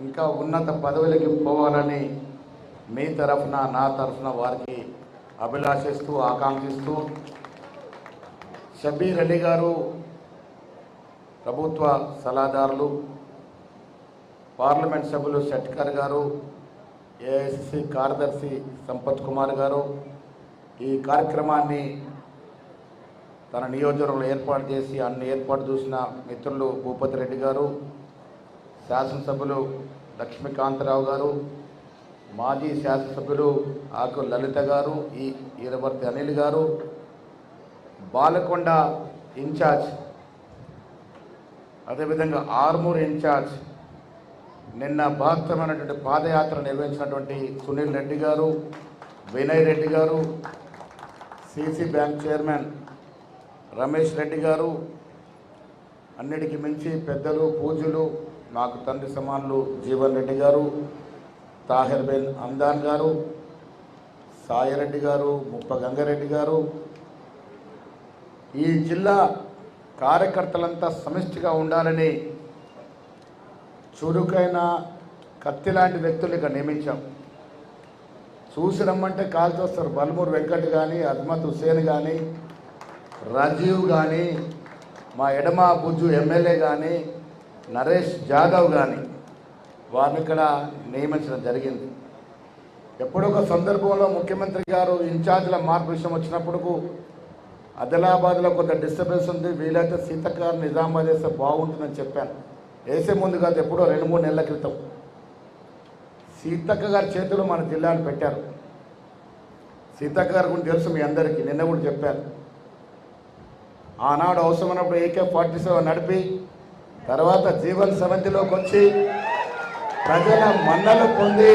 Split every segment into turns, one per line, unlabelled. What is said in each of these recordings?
ఇంకా ఉన్నత పదవులకి పోవాలని మీ తరఫున నా తరఫున వారికి అభిలాషిస్తూ ఆకాంక్షిస్తూ షబీర్ అలీ గారు ప్రభుత్వ సలహాదారులు, పార్లమెంట్ సభ్యులు షట్కర్ గారు, ఏఐసిసి కార్యదర్శి సంపత్ కుమార్ గారు ఈ కార్యక్రమాన్ని తన నియోజకవర్గంలో ఏర్పాటు చేసి అన్ని ఏర్పాటు చూసిన మిత్రులు భూపతి రెడ్డి గారు, శాసనసభ్యులు లక్ష్మీకాంతరావు గారు, మాజీ శాసనసభ్యులు ఆకు లలిత గారు, ఈరవర్తి అనిల్ గారు, బాలకొండ ఇన్ఛార్జ్, అదేవిధంగా ఆర్మూర్ ఇన్ఛార్జ్, నిన్న బృహత్తరమైనటువంటి పాదయాత్ర నిర్వహించినటువంటి సునీల్ రెడ్డి గారు, వినయ్ రెడ్డి గారు, CC bank chairman Ramesh Reddy గారు, అన్నిటికీ మించి పెద్దలు పూజ్యులు నాకు తండ్రి సమానులు జీవన్ రెడ్డి గారు, తాహిర్ బిన్ అమ్దాన్ గారు, సాయిరెడ్డి గారు, ముప్ప గంగారెడ్డి గారు, ఈ జిల్లా కార్యకర్తలంతా సమిష్టిగా ఉండాలని చురుకైన కత్తి లాంటి వ్యక్తులు ఇక నియమించాం. చూసి రమ్మంటే కాల్చి వస్తారు. బల్మూరు వెంకట్ కానీ, అజ్మత్ హుసేన్ కానీ, రాజీవ్ కానీ, మా ఎడమ బుజ్జు ఎమ్మెల్యే కానీ, నరేష్ జాదవ్ కానీ వారిని ఇక్కడ నియమించడం జరిగింది. ఎప్పుడొక సందర్భంలో ముఖ్యమంత్రి గారు ఇన్ఛార్జ్ల మార్పు విషయం వచ్చినప్పుడు ఆదిలాబాద్లో కొంత డిస్టర్బెన్స్ ఉంది, వీలైతే సీతక్క గారు నిజామాబాద్ వేస్తే బాగుంటుందని చెప్పాను. వేసే ముందు కాదు, ఎప్పుడో 2-3 నెలల క్రితం సీతక్క గారి చేతులు మన జిల్లాను పెట్టారు. సీతక్క గారి గురించి తెలుసు మీ అందరికీ, నిన్న కూడా చెప్పాను. ఆనాడు అవసరమైనప్పుడు AK-47 నడిపి తర్వాత జీవన్ సమితిలోకి వచ్చి ప్రజల మన్నలు పొంది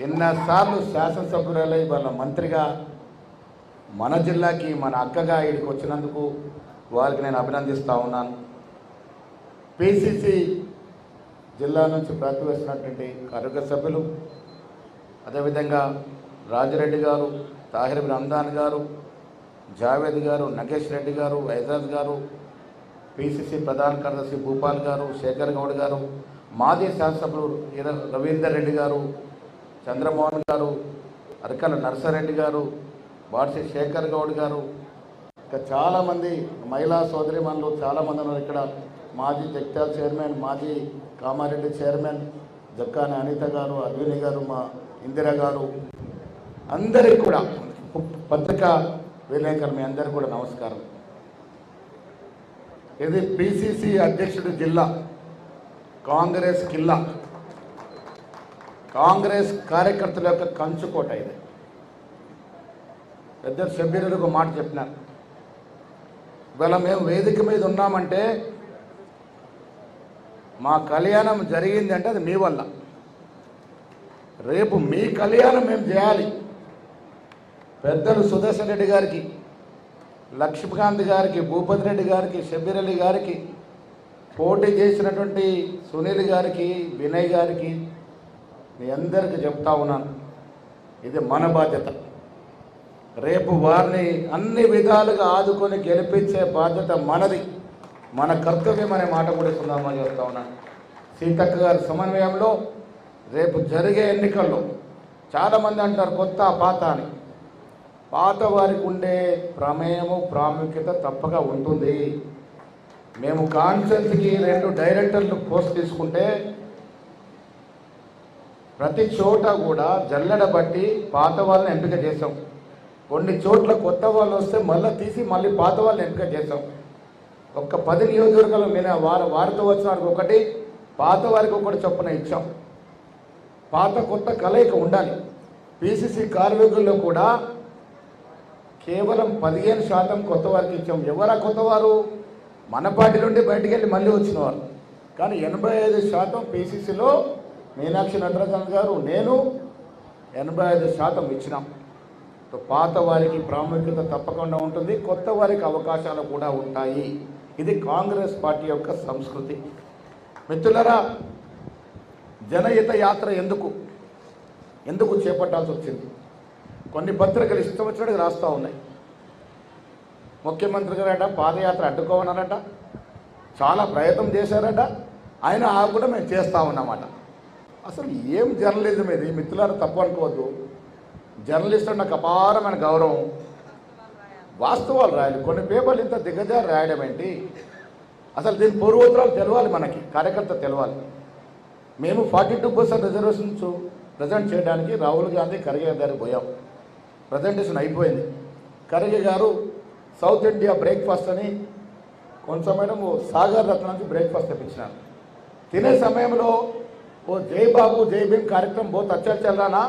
ఎన్నోసార్లు శాసనసభ్యురాలై వాళ్ళ మంత్రిగా మన జిల్లాకి మన అక్కగా ఇక్కడికి వచ్చినందుకు వారికి నేను అభినందిస్తూ ఉన్నాను. PCC జిల్లా నుంచి ప్రతివేసినటువంటి కార్యవర్గ సభ్యులు, అదేవిధంగా రాజిరెడ్డి గారు, తాహిర్ బిన్ అమ్దాన్ గారు, జావేద్ గారు, నగేష్ రెడ్డి గారు, ఐజాజ్ గారు, PCC ప్రధాన కార్యదర్శి భూపాల్ గారు, శేఖర్ గౌడ్ గారు, మాజీ శాసనసభ్యులు రవీందర్ రెడ్డి గారు, చంద్రమోహన్ గారు, అరకల నర్సారెడ్డి గారు, బాడ్సి శేఖర్ గౌడ్ గారు, ఇంకా చాలామంది మహిళా సోదరిమణులు చాలామంది ఉన్నారు ఇక్కడ. మాజీ జగిత్యాల చైర్మన్, మాజీ కామారెడ్డి చైర్మన్ జక్కాని అనిత గారు, అద్విని గారు, మా ఇందిరా గారు, అందరికీ కూడా పత్రికా విలేకరులు మీ అందరికీ కూడా నమస్కారం. ఇది PCC అధ్యక్షుడు జిల్లా, కాంగ్రెస్ కిల్లా, కాంగ్రెస్ కార్యకర్తల యొక్క కంచుకోట. ఇది పెద్ద సభ్యులకు ఒక మాట చెప్పినారు. ఇవాళ మేము వేదిక మీద ఉన్నామంటే మా కళ్యాణం జరిగింది అంటే అది మీ వల్ల. రేపు మీ కళ్యాణం మేము చేయాలి. పెద్దలు సుదర్శన్ రెడ్డి గారికి, లక్ష్మీకాంత్ గారికి, భూపతి రెడ్డి గారికి, షబీర్ అలీ గారికి, పోటీ చేసినటువంటి సునీల్ గారికి, వినయ్ గారికి మీ అందరికీ చెప్తా ఉన్నాను, ఇది మన బాధ్యత. రేపు వారిని అన్ని విధాలుగా ఆదుకొని గెలిపించే బాధ్యత మనది, మన కర్తవ్యం అనే మాట కూడా సుందామని చెప్తా ఉన్నాను. సీతక్క గారి సమన్వయంలో రేపు జరిగే ఎన్నికల్లో చాలామంది అంటారు కొత్త పాత అని. పాత వారికి ఉండే ప్రమేయము ప్రాముఖ్యత తప్పక ఉంటుంది. మేము కాన్ఫరెన్స్కి 2 డైరెక్టర్లు పోస్ట్ తీసుకుంటే ప్రతి చోట కూడా జల్లెడ బట్టి పాత వాళ్ళని ఎంపిక చేసాం. కొన్ని చోట్ల కొత్త వాళ్ళు వస్తే మళ్ళీ తీసి మళ్ళీ పాత వాళ్ళని ఎంపిక చేసాం. ఒక్క 10 నియోజకవర్గాలు మీద వారితో వచ్చిన వారికి ఒకటి, పాత వారికి ఒకటి చొప్పున ఇచ్చాం. పాత కొత్త కలయిక ఉండాలి. PCC కార్మికుల్లో కూడా కేవలం 15% కొత్త వారికి ఇచ్చాం. ఎవరా కొత్తవారు? మన పార్టీ నుండి బయటికి వెళ్ళి మళ్ళీ వచ్చిన వారు. కానీ 85% PCCలో మీనాక్షి నటరాజన్ గారు, నేను 85% ఇచ్చినాం. పాత వారికి ప్రాముఖ్యత తప్పకుండా ఉంటుంది, కొత్త వారికి అవకాశాలు కూడా ఉంటాయి. ఇది కాంగ్రెస్ పార్టీ యొక్క సంస్కృతి. మిత్రులారా, జనహిత యాత్ర ఎందుకు చేపట్టాల్సి వచ్చింది? కొన్ని పత్రికలు ఇష్టం వచ్చినట్టుగా రాస్తూ ఉన్నాయి. ముఖ్యమంత్రి గారట పాదయాత్ర అడ్డుకోమన్నారట, చాలా ప్రయత్నం చేశారట, ఆయన కూడా మేము చేస్తూ ఉన్నమాట. అసలు ఏం జర్నలిజం ఇది మిత్రులారా, తప్పు అనుకోవద్దు. జర్నలిస్ట్ నాకు అపారమైన గౌరవం. వాస్తవాలు రాయాలి. కొన్ని పేపర్లు ఇంత దిగజారి రాయడం ఏంటి? అసలు దీని పూర్వోత్తరాలు తెలవాలి, మనకి కార్యకర్త తెలవాలి. మేము 42% రిజర్వేషన్స్ ప్రజెంట్ చేయడానికి రాహుల్ గాంధీ ఖర్గే గారికి పోయాం. ప్రజెంటేషన్ అయిపోయింది. ఖర్గే గారు సౌత్ ఇండియా బ్రేక్ఫాస్ట్ అని కొంచెం సాగర్ రత్న నుంచి బ్రేక్ఫాస్ట్ తెప్పించినారు. తినే సమయంలో ఓ జై బాబు జై భీమ్ కార్యక్రమం बहुत अच्छा चल रहा ना,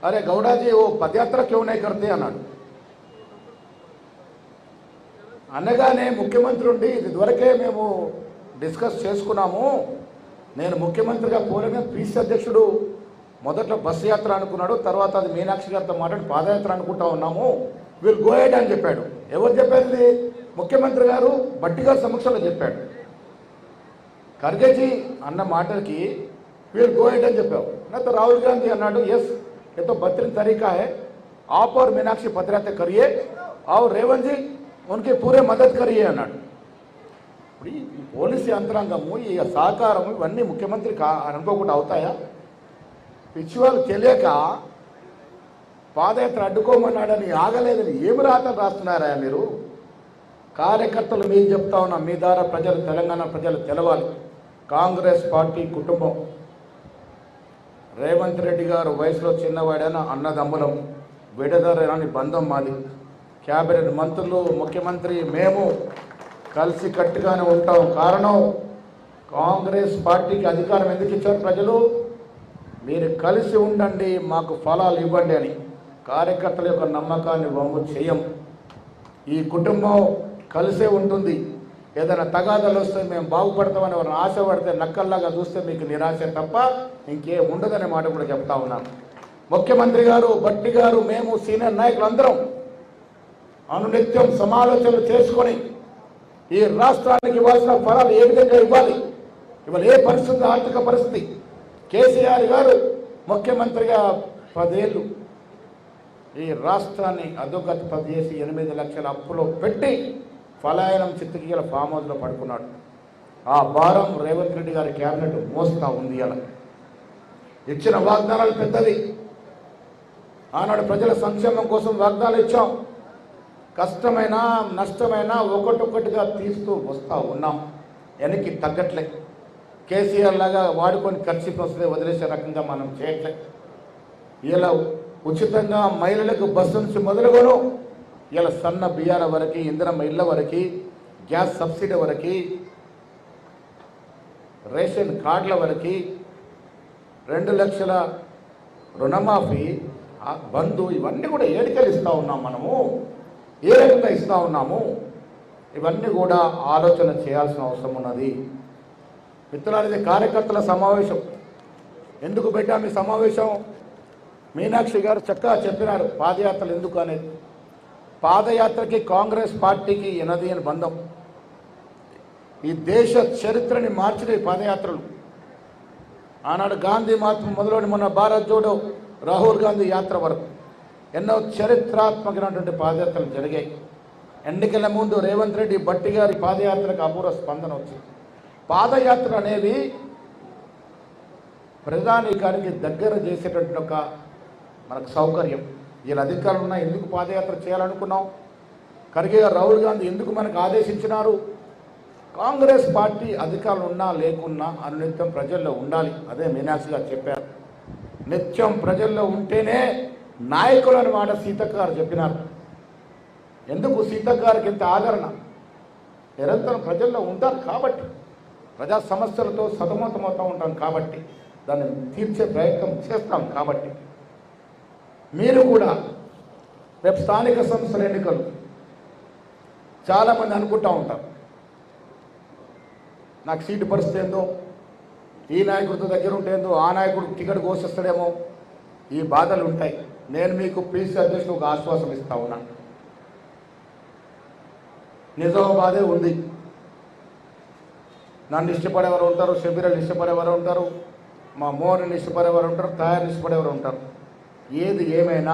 अरे गौड़ा जी वो पदयात्रा क्यों नहीं करते అన్నాడు. అనగానే ముఖ్యమంత్రి ఉండి ఇదివరకే మేము డిస్కస్ చేసుకున్నాము, నేను ముఖ్యమంత్రిగా పోలేని పీసీ అధ్యక్షుడు మొదట్లో బస్సు యాత్ర అనుకున్నాడు, తర్వాత అది మీనాక్షి గారితో మాట్లాడి పాదయాత్ర అనుకుంటా ఉన్నాము, వీళ్ళు గోయడ్ అని చెప్పాడు. ఎవరు చెప్పేది? ముఖ్యమంత్రి గారు బట్టి గారి సమక్షంలో చెప్పాడు. ఖర్గేజీ అన్న మాటలకి వీళ్ళు గోయడ్ అని చెప్పావు. तो राहुल गांधी అన్నాడు, ఎస్ ये तो बेहतरीन तरीका है, आप और मीनाक्षी पदयात्रा करिए और रेवंत जी उनके पूरे मदद करिए అన్నాడు. ఇప్పుడు ఈ పోలీసు యంత్రాంగము, ఈ సహకారము ఇవన్నీ ముఖ్యమంత్రికి అనుకోకుండా అవుతాయా? పిచ్చివాళ్ళు తెలియక పాదయాత్ర అడ్డుకోమన్నాడని ఆగలేదని ఏమి రాతలు రాస్తున్నారా మీరు? కార్యకర్తలు మీకు చెప్తా ఉన్నా, మీ ద్వారా ప్రజలు, తెలంగాణ ప్రజలు తెలవాలి. కాంగ్రెస్ పార్టీ కుటుంబం, రేవంత్ రెడ్డి గారు వయసులో చిన్నవాడైన అన్నదమ్ములం, విడదరని బంధం మాది. క్యాబినెట్ మంత్రులు, ముఖ్యమంత్రి, మేము కలిసి కట్టుగానే ఉంటాం. కారణం కాంగ్రెస్ పార్టీకి అధికారం ఎందుకు ఇచ్చారు ప్రజలు? మీరు కలిసి ఉండండి, మాకు ఫలాలు ఇవ్వండి అని. కార్యకర్తల యొక్క నమ్మకాన్ని వమ్ము చేయం. ఈ కుటుంబం కలిసే ఉంటుంది. ఏదైనా తగాదాలు వస్తే మేము బాగుపడతామని ఎవరైనా ఆశపడితే నక్కల్లాగా చూస్తే మీకు నిరాశ తప్ప ఇంకేం ఉండదనే మాట కూడా చెప్తా ఉన్నాను. ముఖ్యమంత్రి గారు, బట్టి గారు, మేము సీనియర్ నాయకులు అందరం అనునిత్యం సమాలోచనలు చేసుకొని ఈ రాష్ట్రానికి ఇవ్వాల్సిన ఫలాలు ఏ విధంగా ఇవ్వాలి, ఇవాళ ఏ పరిస్థితి, ఆర్థిక పరిస్థితి. కేసీఆర్ గారు ముఖ్యమంత్రిగా 10 ఏళ్ళు ఈ రాష్ట్రాన్ని అధోగతి చేసి 8 లక్షల అప్పులో పెట్టి ఫలాయనం చిత్తగిల ఫామ్ హౌస్లో పడుకున్నాడు. ఆ భారం రేవంత్ రెడ్డి గారి క్యాబినెట్ మోస్తా ఉంది. అలా ఇచ్చిన వాగ్దానాలు పెద్దది. ఆనాడు ప్రజల సంక్షేమం కోసం వాగ్దానాలు ఇచ్చాం. కష్టమైన నష్టమైన ఒకటొక్కటిగా తీస్తూ వస్తూ ఉన్నాం. వెనక్కి తగ్గట్లే. కేసీఆర్ లాగా వాడుకొని ఖర్చు వస్తే వదిలేసే రకంగా మనం చేయట్లే. ఇలా ఉచితంగా మహిళలకు బస్సు నుంచి మొదలుగొను ఇలా సన్న బియ్యాల వరకు, ఇంధనం ఇళ్ల వరకు, గ్యాస్ సబ్సిడీ వరకు, రేషన్ కార్డుల వరకు, 2 లక్షల రుణమాఫీ, బంధు, ఇవన్నీ కూడా ఏడికలు ఇస్తూ ఉన్నాం. మనము ఏ రకంగా ఇస్తూ ఉన్నాము, ఇవన్నీ కూడా ఆలోచన చేయాల్సిన అవసరం ఉన్నది. మిత్రులారా, కార్యకర్తల సమావేశం ఎందుకు పెట్టాము? ఈ సమావేశం మీనాక్షి గారు చక్కగా చెప్పినారు పాదయాత్రలు ఎందుకు అనేది. పాదయాత్రకి కాంగ్రెస్ పార్టీకి ఎనదీయని బంధం. ఈ దేశ చరిత్రని మార్చిన ఈ పాదయాత్రలు. ఆనాడు గాంధీ మహాత్మ మొదలుని మొన్న భారత్ జోడో, రాహుల్ గాంధీ యాత్ర వరకు ఎన్నో చరిత్రాత్మకమైనటువంటి పాదయాత్రలు జరిగాయి. ఎన్నికల ముందు రేవంత్ రెడ్డి, బట్టి గారి పాదయాత్రకు అపూర్వ స్పందన వచ్చింది. పాదయాత్ర అనేవి ప్రజానీకానికి దగ్గర చేసేటటువంటి ఒక మనకు సౌకర్యం. వీళ్ళ అధికారులు ఉన్నా ఎందుకు పాదయాత్ర చేయాలనుకున్నాం? ఖర్గే గారు, రాహుల్ గాంధీ ఎందుకు మనకు ఆదేశించినారు? కాంగ్రెస్ పార్టీ అధికారులు ఉన్నా లేకున్నా అనునిత్యం ప్రజల్లో ఉండాలి. అదే మీనాక్షి గారు చెప్పారు. నిత్యం ప్రజల్లో ఉంటేనే నాయకులు అని మాట సీతక్క గారు చెప్పినారు. ఎందుకు సీతక్క గారికి ఇంత ఆదరణ? నిరంతరం ప్రజల్లో ఉంటారు కాబట్టి, ప్రజా సమస్యలతో సతమతమవుతూ ఉంటాం కాబట్టి, దాన్ని తీర్చే ప్రయత్నం చేస్తాం కాబట్టి. మీరు కూడా రేపు స్థానిక సంస్థల ఎన్నికలు చాలామంది అనుకుంటూ ఉంటారు, నాకు సీటు పరిస్థితి ఏందో, ఈ నాయకుడితో దగ్గర ఉంటేందో, ఆ నాయకుడు టికెట్ ఘోషిస్తాడేమో, ఈ బాధలు ఉంటాయి. నేను మీకు పీసీ అధ్యక్షుడు ఒక ఆశ్వాసం ఇస్తా ఉన్నాను. నిజామాబాదే ఉంది. నన్ను ఇష్టపడేవారు ఉంటారు, షబీరని ఇష్టపడేవారు ఉంటారు, మా మోహన్ని ఇష్టపడేవారు ఉంటారు, తయారు ఇష్టపడేవారు ఉంటారు. ఏది ఏమైనా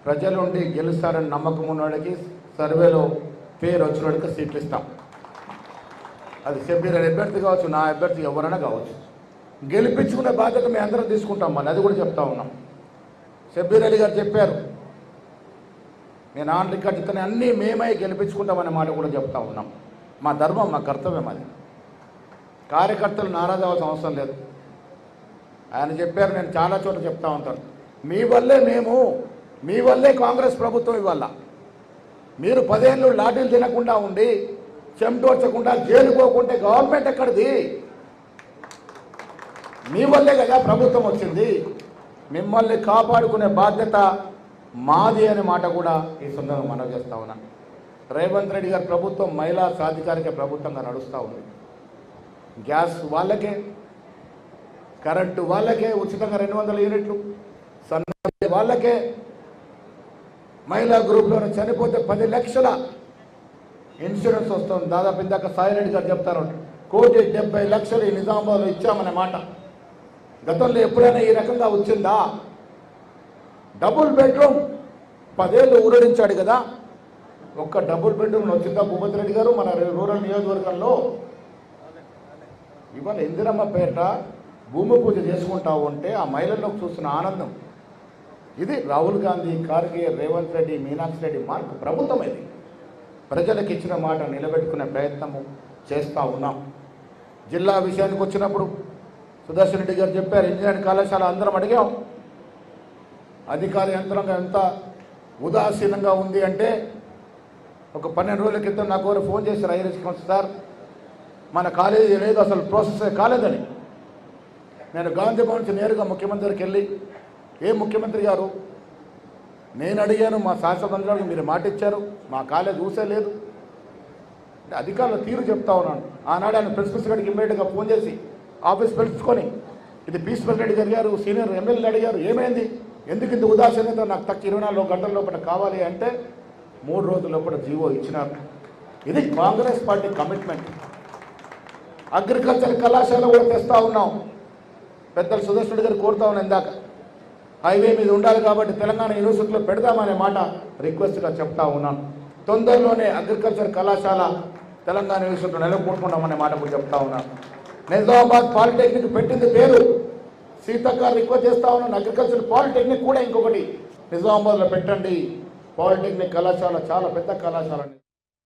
ప్రజలుండి గెలుస్తారని నమ్మకం ఉన్నవాడికి, సర్వేలో పేరు వచ్చిన వాడికి సీట్లు ఇస్తాం. అది షబ్బీర్ అనే అభ్యర్థి కావచ్చు, నా అభ్యర్థి ఎవరైనా కావచ్చు, గెలిపించుకునే బాధ్యత మేము అందరం తీసుకుంటాం. మళ్ళీ అది కూడా చెప్తా ఉన్నాం. షబ్బీర్ అలీ గారు చెప్పారు, నేను ఆన్ రికార్డ్ చెప్తాను, అన్నీ మేమై గెలిపించుకుంటామనే మాట కూడా చెప్తా ఉన్నాం. మా ధర్మం, మా కర్తవ్యం అది. కార్యకర్తలు నారాజు అవ్వాల్సిన అవసరం లేదు. ఆయన చెప్పారు, నేను చాలా చోట్ల చెప్తా ఉంటాను, మీ వల్లే మేము, మీ వల్లే కాంగ్రెస్ ప్రభుత్వం ఇవాళ. మీరు 10 ఏళ్ళు లాఠీలు తినకుండా ఉండి, చెమటోర్చకుండా, జైలు పోకుంటే గవర్నమెంట్ ఎక్కడిది? మీ వల్లే కదా ప్రభుత్వం వచ్చింది. మిమ్మల్ని కాపాడుకునే బాధ్యత మాది అనే మాట కూడా ఈ సందర్భంగా మనవి చేస్తా ఉన్నా. రేవంత్ రెడ్డి గారి ప్రభుత్వం మహిళా సాధికారిక ప్రభుత్వంగా నడుస్తూ ఉంది. గ్యాస్ వాళ్ళకే, కరెంటు వాళ్ళకే, ఉచితంగా 200 యూనిట్లు, సన్న వాళ్ళకే, మహిళా గ్రూప్లో చనిపోతే 10 లక్షల ఇన్సూరెన్స్ వస్తుంది. దాదాపు ఇందాక సాయిరెడ్డి గారు చెప్తారు, 1,70,00,000 ఈ నిజామాబాద్లో ఇచ్చామనే మాట గతంలో ఎప్పుడైనా ఈ రకంగా వచ్చిందా? డబుల్ బెడ్రూమ్ 10 ఏళ్ళు ఊరడించాడు కదా, ఒక్క డబుల్ బెడ్రూమ్ వచ్చిందా భూపతి రెడ్డి గారు మన రూరల్ నియోజకవర్గంలో? ఇవాళ ఇందిరమ్మ పేట భూమి పూజ చేసుకుంటా ఉంటే ఆ మహిళల్లో చూస్తున్న ఆనందం ఇది. రాహుల్ గాంధీ, ఖార్గే, రేవంత్ రెడ్డి, మీనాక్షి రెడ్డి మార్పు ప్రభుత్వం ఇది. ప్రజలకు ఇచ్చిన మాట నిలబెట్టుకునే ప్రయత్నము చేస్తూ ఉన్నాం. జిల్లా విషయానికి వచ్చినప్పుడు సుదర్శన్ రెడ్డి గారు చెప్పారు, ఇంజనీరింగ్ కళాశాల అందరం అడిగాం. అధికార యంత్రాంగం ఎంత ఉదాసీనంగా ఉంది అంటే, ఒక 12 రోజుల క్రితం నాకు ఎవరు ఫోన్ చేశారు, ఐరెస్పాన్స్ సార్ మన కాలేజీ లేదు, అసలు ప్రాసెస్ కాలేదని. నేను గాంధీ భవన్ నుంచి నేరుగా ముఖ్యమంత్రికి వెళ్ళి, ఏ ముఖ్యమంత్రి గారు, నేను అడిగాను, మా శాసనసభ్యులకు మీరు మాట ఇచ్చారు, మా కాలేజ్ ఊసే లేదు అంటే అధికారుల తీరు చెప్తా ఉన్నాను. ఆనాడు ఆయన ప్రిన్సిపల్ గారికి ఇమ్మీడియట్గా ఫోన్ చేసి ఆఫీస్ పిలుచుకొని, ఇది పీస్ఫుల్ రెడ్డి గారు సీనియర్ ఎమ్మెల్యేలు అడిగారు, ఏమైంది, ఎందుకు ఇంత ఉదాసీనత, నాకు తక్కువ 24 గంటల లోపల కావాలి అంటే 3 రోజుల లోపల జీవో ఇచ్చినారు. ఇది కాంగ్రెస్ పార్టీ కమిట్మెంట్. అగ్రికల్చర్ కళాశాల కూడా తెస్తా ఉన్నాం. పెద్దలు సుదర్శన్ రెడ్డి గారు కోరుతా ఉన్నాం, ఇందాక హైవే మీద ఉండాలి కాబట్టి తెలంగాణ యూనివర్సిటీలో పెడదామనే మాట రిక్వెస్ట్గా చెప్తా ఉన్నాను. తొందరలోనే అగ్రికల్చర్ కళాశాల తెలంగాణ యూనివర్సిటీలో నెలకొల్పుకుంటామనే మాట కూడా చెప్తా ఉన్నాను. నిజామాబాద్ పాలిటెక్నిక్ పెట్టింది పేరు సీతక్క, రిక్వెస్ట్ చేస్తా ఉన్నాను, అగ్రికల్చర్ పాలిటెక్నిక్ కూడా ఇంకొకటి నిజామాబాద్లో పెట్టండి. పాలిటెక్నిక్ కళాశాల చాలా పెద్ద కళాశాల.